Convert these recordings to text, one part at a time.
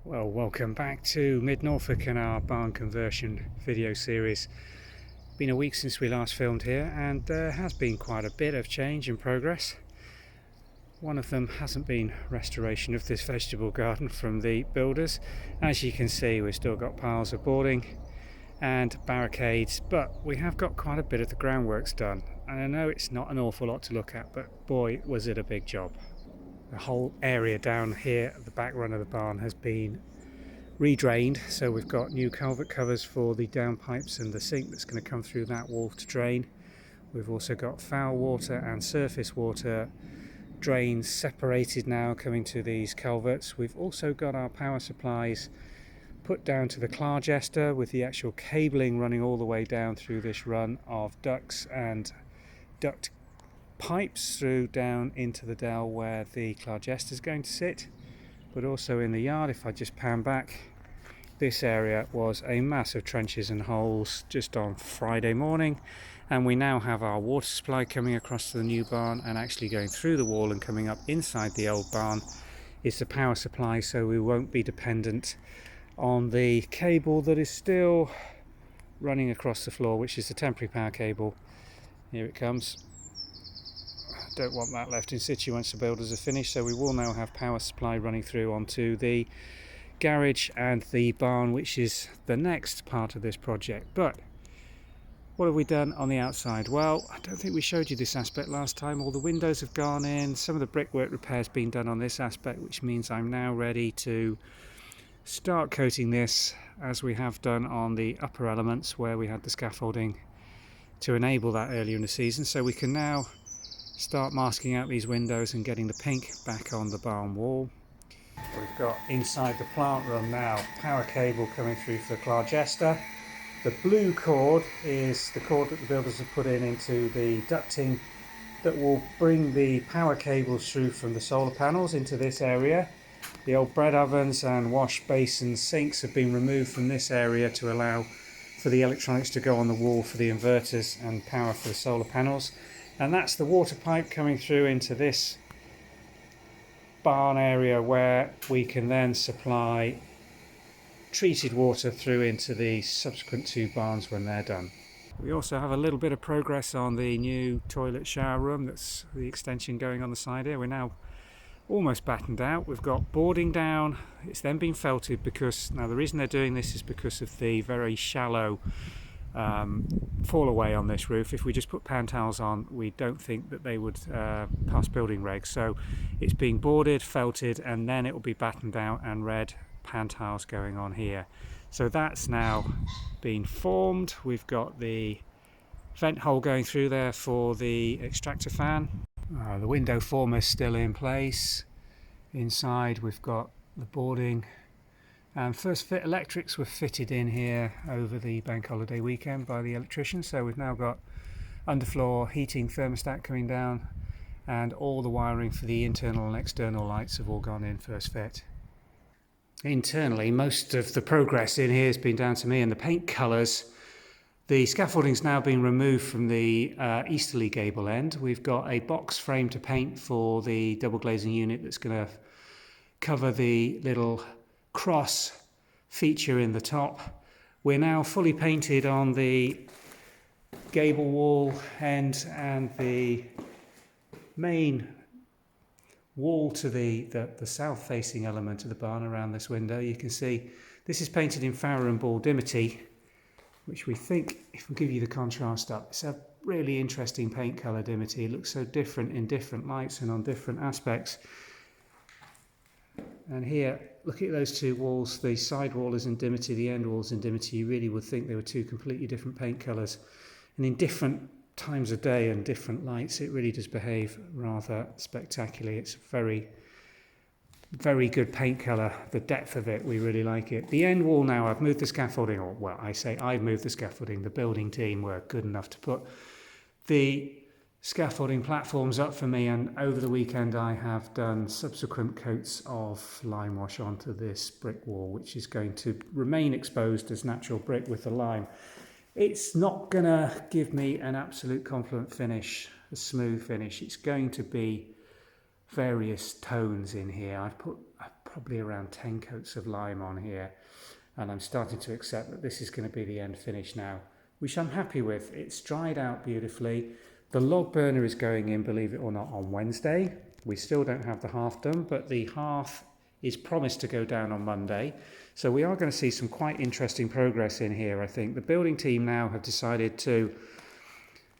Well, welcome back to Mid Norfolk and our barn conversion video series. Been a week since we last filmed here, and there has been quite a bit of change and progress. One of them hasn't been restoration of this vegetable garden from the builders. As you can see, we've still got piles of boarding and barricades, but we have got quite a bit of the groundworks done. And I know it's not an awful lot to look at, but boy, was it a big job. The whole area down here at the back run of the barn has been redrained, so we've got new culvert covers for the downpipes and the sink that's going to come through that wall to drain. We've also got foul water and surface water drains separated now coming to these culverts. We've also got our power supplies put down to the Clargester with the actual cabling running all the way down through this run of ducts and duct pipes through down into the dell where the Clargester is going to sit. But also in the yard, if I just pan back, this area was a mass of trenches and holes just on Friday morning, and we now have our water supply coming across to the new barn, and actually going through the wall and coming up inside the old barn is the power supply, so we won't be dependent on the cable that is still running across the floor, which is the temporary power cable. Here it comes. Don't want that left in situ once the builders are finished, so we will now have power supply running through onto the garage and the barn, which is the next part of this project. But what have we done on the outside? Well, I don't think we showed you this aspect last time. All the windows have gone in, some of the brickwork repairs been done on this aspect, which means I'm now ready to start coating this as we have done on the upper elements where we had the scaffolding to enable that earlier in the season. So we can now start masking out these windows and getting the pink back on the barn wall. We've got inside the plant room now power cable coming through for the Clargester. The blue cord is the cord that the builders have put into the ducting that will bring the power cables through from the solar panels into this area. The old bread ovens and wash basins, sinks have been removed from this area to allow for the electronics to go on the wall for the inverters and power for the solar panels. And that's the water pipe coming through into this barn area where we can then supply treated water through into the subsequent two barns when they're done. We also have a little bit of progress on the new toilet shower room. That's the extension going on the side here. We're now almost battened out. We've got boarding down. It's then been felted because, now the reason they're doing this is because of the very shallow fall away on this roof. If we just put pan tiles on, we don't think that they would pass building regs. So it's being boarded, felted, and then it will be battened out and red pan tiles going on here. So that's now been formed. We've got the vent hole going through there for the extractor fan. The window former is still in place. Inside we've got the boarding. And first fit electrics were fitted in here over the bank holiday weekend by the electrician, so we've now got underfloor heating thermostat coming down, and all the wiring for the internal and external lights have all gone in first fit. Internally, most of the progress in here has been down to me and the paint colours. The scaffolding's now been removed from the easterly gable end. We've got a box frame to paint for the double glazing unit that's going to cover the little cross feature in the top. We're now fully painted on the gable wall end and the main wall to the south facing element of the barn around this window. You can see this is painted in Farrow and Ball Dimity, which we think, if we give you the contrast up, it's a really interesting paint colour Dimity. It looks so different in different lights and on different aspects. And here, look at those two walls. The side wall is in Dimity, the end wall is in Dimity. You really would think they were two completely different paint colours. And in different times of day and different lights, it really does behave rather spectacularly. It's very, very good paint colour. The depth of it, we really like it. The end wall now, I've moved the scaffolding, or well, I say I've moved the scaffolding. The building team were good enough to put the scaffolding platforms up for me, and over the weekend I have done subsequent coats of lime wash onto this brick wall, which is going to remain exposed as natural brick with the lime. It's not going to give me an absolute confluent finish, a smooth finish. It's going to be various tones in here. I've put probably around 10 coats of lime on here, and I'm starting to accept that this is going to be the end finish now, which I'm happy with. It's dried out beautifully. The log burner is going in, believe it or not, on Wednesday. We still don't have the hearth done, but the hearth is promised to go down on Monday. So we are going to see some quite interesting progress in here, I think. The building team now have decided to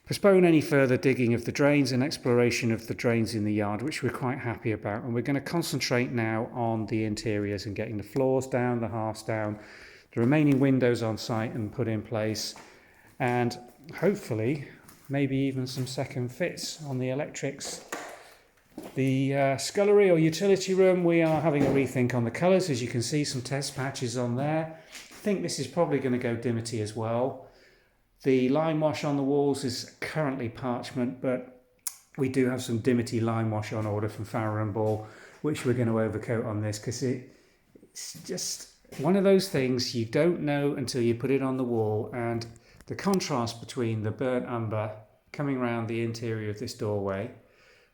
postpone any further digging of the drains and exploration of the drains in the yard, which we're quite happy about. And we're going to concentrate now on the interiors and getting the floors down, the hearths down, the remaining windows on site and put in place, and hopefully maybe even some second fits on the electrics. The scullery or utility room, we are having a rethink on the colours. As you can see, some test patches on there. I think this is probably going to go dimity as well. The lime wash on the walls is currently parchment, but we do have some dimity lime wash on order from Farrow & Ball, which we're going to overcoat on this, because it's just one of those things you don't know until you put it on the wall. And the contrast between the burnt umber coming around the interior of this doorway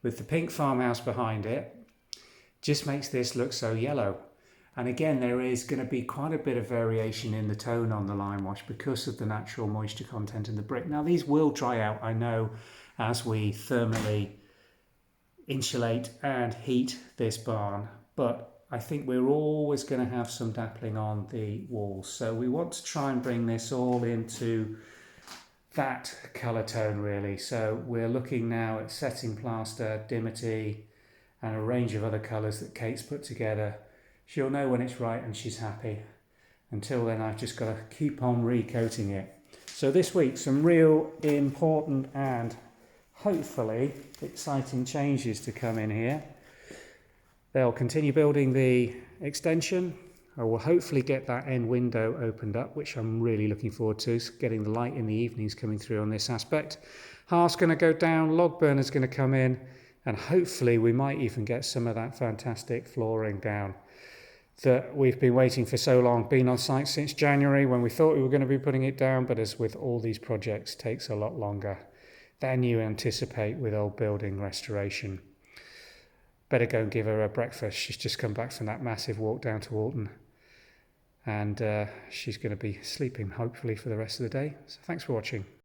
with the pink farmhouse behind it just makes this look so yellow. And again, there is going to be quite a bit of variation in the tone on the lime wash because of the natural moisture content in the brick. Now, these will dry out, I know, as we thermally insulate and heat this barn, but I think we're always going to have some dappling on the walls. So we want to try and bring this all into that colour tone, really. So we're looking now at setting plaster, dimity, and a range of other colours that Kate's put together. She'll know when it's right and she's happy. Until then, I've just got to keep on recoating it. So this week, some real important and hopefully exciting changes to come in here. They'll continue building the extension. I will hopefully get that end window opened up, which I'm really looking forward to, getting the light in the evenings coming through on this aspect. Hearth's going to go down, log burner's going to come in, and hopefully we might even get some of that fantastic flooring down that we've been waiting for so long. Been on site since January when we thought we were going to be putting it down, but as with all these projects, takes a lot longer than you anticipate with old building restoration. Better go and give her a breakfast. She's just come back from that massive walk down to Alton, and she's going to be sleeping hopefully for the rest of the day. So thanks for watching.